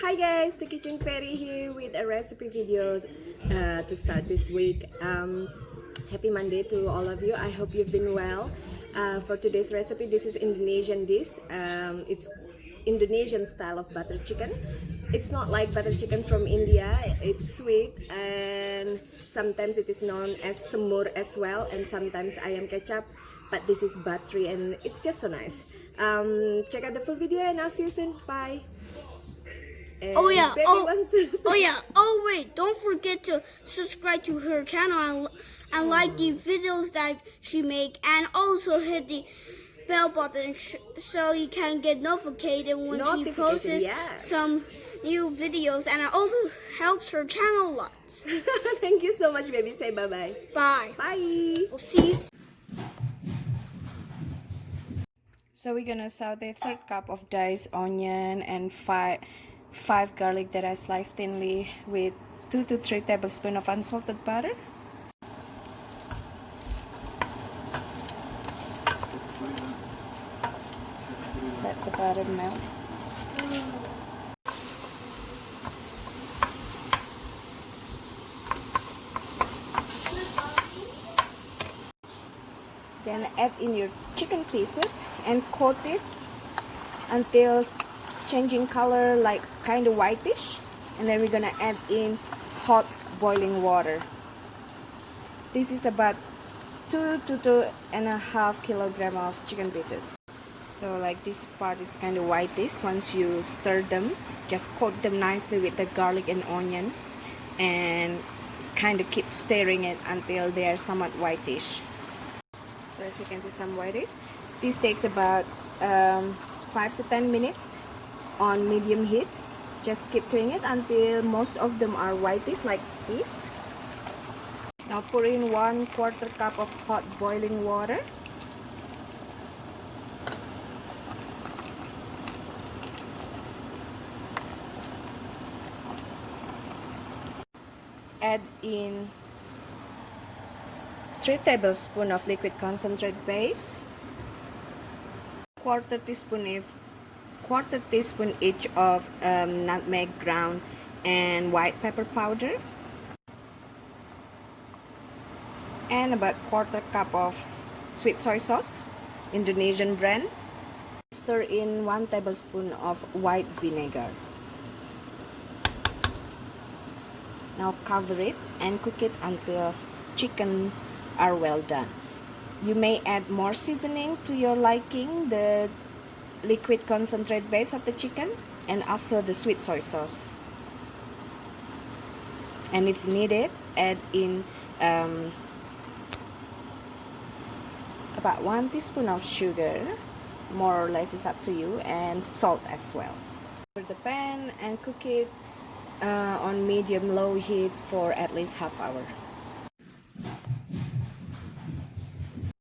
Hi guys, the Kitchen Fairy here with a recipe video to start this week. Happy Monday to all of you. I hope you've been well. For today's recipe, this is Indonesian dish. It's Indonesian style of butter chicken. It's not like butter chicken from India. It's sweet and sometimes it is known as semur as well, and sometimes ayam kecap. But this is buttery and it's just so nice. Check out the full video and I'll see you soon. Bye. Oh wait, don't forget to subscribe to her channel and like the videos that she make, and also hit the bell button so you can get notified when she posts some new videos, and it also helps her channel a lot. Thank you so much, baby. Say bye-bye. Bye. Bye. We'll see you. So we're gonna saute 1/3 cup of diced onion and five garlic that I sliced thinly with 2 to 3 tablespoons of unsalted butter. Let the butter melt. Then add in your chicken pieces and coat it until changing color, like kind of whitish, and then we're gonna add in hot boiling water. This is about 2 to 2.5 kilograms of chicken pieces. So like this part is kind of whitish. Once you stir them, just coat them nicely with the garlic and onion and kind of keep stirring it until they are somewhat whitish. So as you can see, some whitish. This takes about 5 to 10 minutes on medium heat. Just keep doing it until most of them are whitish like this. Now pour in 1/4 cup of hot boiling water. Add in 3 tablespoons of liquid concentrate base, quarter teaspoon each of nutmeg ground and white pepper powder, and about 1/4 cup of sweet soy sauce, Indonesian brand. Stir in 1 tablespoon of white vinegar. Now cover it and cook it until chicken are well done. You may add more seasoning to your liking, the liquid concentrate base of the chicken, and also the sweet soy sauce. And if needed, add in about 1 teaspoon of sugar, more or less is up to you, and salt as well. Cover the pan and cook it on medium-low heat for at least half hour.